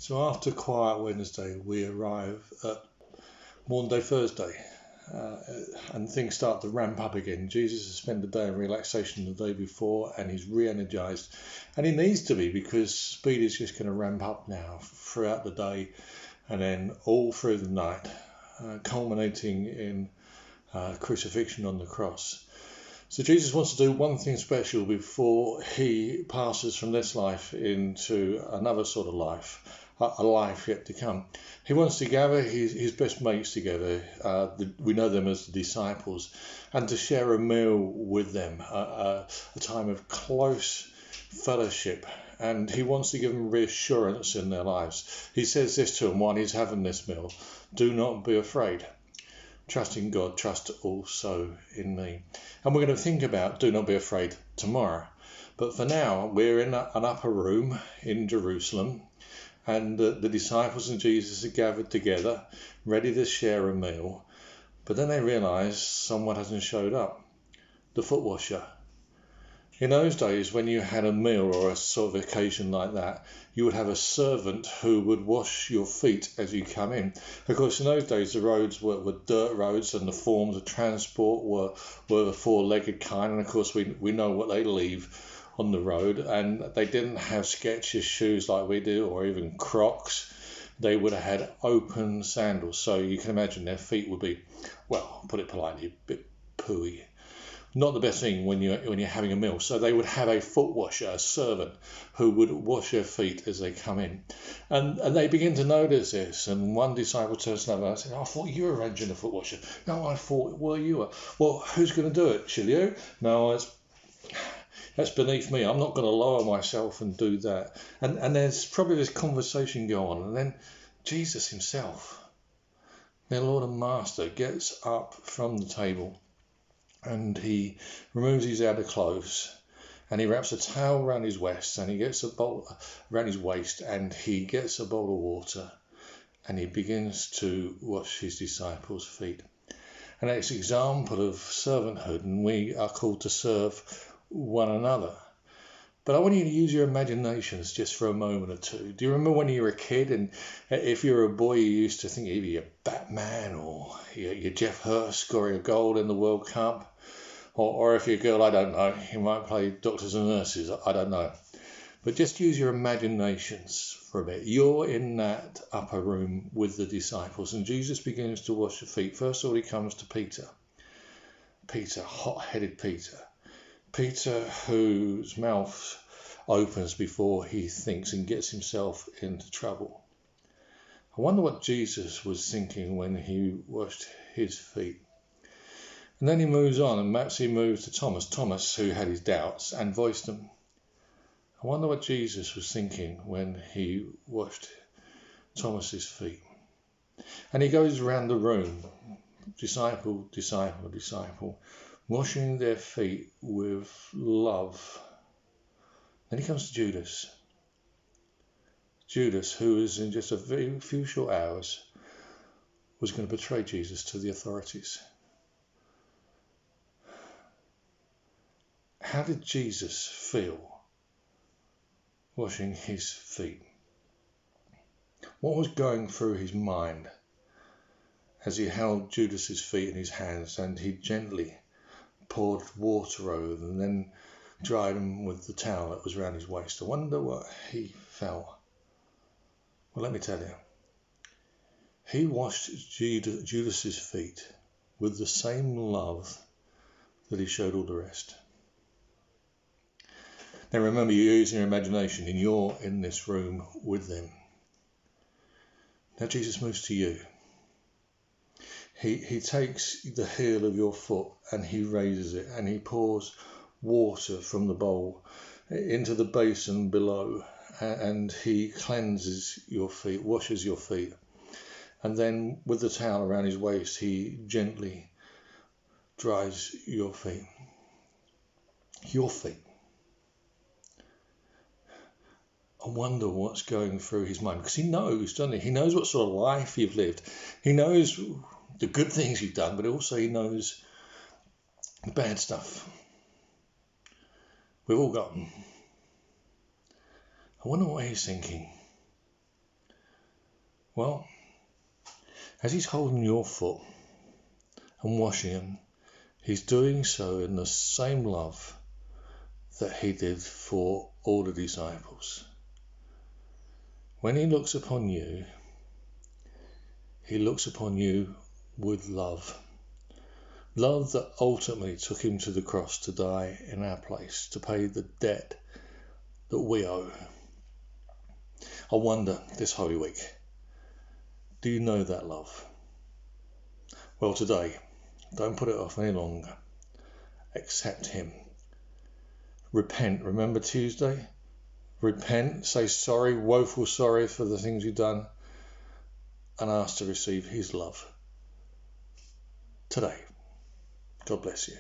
So after Quiet Wednesday, we arrive at Maunday Thursday, and things start to ramp up again. Jesus has spent the day in relaxation the day before, and he's re-energized, and he needs to be, because speed is just going to ramp up now throughout the day, and then all through the night, culminating in crucifixion on the cross. So Jesus wants to do one thing special before he passes from this life into another sort of life, a life yet to come. He wants to gather his best mates together, we know them as the disciples, and to share a meal with them, a time of close fellowship. And he wants to give them reassurance in their lives. He says this to them while he's having this meal: do not be afraid. Trust in God, trust also in me. And we're going to think about do not be afraid tomorrow. But for now, we're in an upper room in Jerusalem, and the disciples and Jesus are gathered together, ready to share a meal. But then they realise someone hasn't showed up: the foot washer. In those days, when you had a meal or a sort of occasion like that, you would have a servant who would wash your feet as you come in. Of course, in those days, the roads were dirt roads, and the forms of transport were the four-legged kind. And of course, we know what they leave on the road. And they didn't have Skechers shoes like we do, or even Crocs. They would have had open sandals. So you can imagine their feet would be, well, put it politely, a bit pooey. Not the best thing when you're having a meal. So they would have a foot washer, a servant, who would wash their feet as they come in. And they begin to notice this. And one disciple turns to another and says, I thought you were arranging a foot washer. No, I thought, well, you were. Well, who's going to do it? Shall you? No, that's beneath me. I'm not going to lower myself and do that. And there's probably this conversation going on. And then Jesus himself, their Lord and Master, gets up from the table, and he removes his outer clothes, and he wraps a towel around his waist, and he gets a bowl around his waist, and he gets a bowl of water, and he begins to wash his disciples' feet. And it's an example of servanthood, and we are called to serve one another. But I want you to use your imaginations just for a moment or two. Do you remember when you were a kid, and if you were a boy, you used to think either you're Batman or you're Jeff Hurst scoring a goal in the World Cup, or if you're a girl, I don't know, you might play doctors and nurses, I don't know. But just use your imaginations for a bit. You're in that upper room with the disciples, and Jesus begins to wash the feet. First of all, he comes to Peter, hot-headed Peter, whose mouth opens before he thinks and gets himself into trouble. I wonder what Jesus was thinking when he washed his feet. And then he moves on, and perhaps he moves to Thomas, who had his doubts and voiced them. I wonder what Jesus was thinking when he washed Thomas's feet. And he goes around the room, disciple, washing their feet with love. Then he comes to Judas, who is in just a very few short hours was going to betray Jesus to the authorities. How did Jesus feel washing his feet? What was going through his mind as he held Judas's feet in his hands, and he gently poured water over them and then dried them with the towel that was around his waist? I wonder what he felt. Well, let me tell you. He washed Judas's feet with the same love that he showed all the rest. Now remember, you're using your imagination, and you're in this room with them. Now Jesus moves to you. He takes the heel of your foot and he raises it, and he pours water from the bowl into the basin below, and he cleanses your feet, washes your feet. And then with the towel around his waist, he gently dries your feet. Your feet. I wonder what's going through his mind, because he knows, doesn't he? He knows what sort of life you've lived. He knows the good things you've done, but also he knows the bad stuff. We've all got them. I wonder what he's thinking. Well, as he's holding your foot and washing him, he's doing so in the same love that he did for all the disciples. When he looks upon you, he looks upon you with love. Love that ultimately took him to the cross to die in our place, to pay the debt that we owe. I wonder this Holy Week, do you know that love? Well, today, don't put it off any longer. Accept him. Repent. Remember Tuesday? Repent, say sorry, woeful sorry for the things you've done, and ask to receive his love today. God bless you.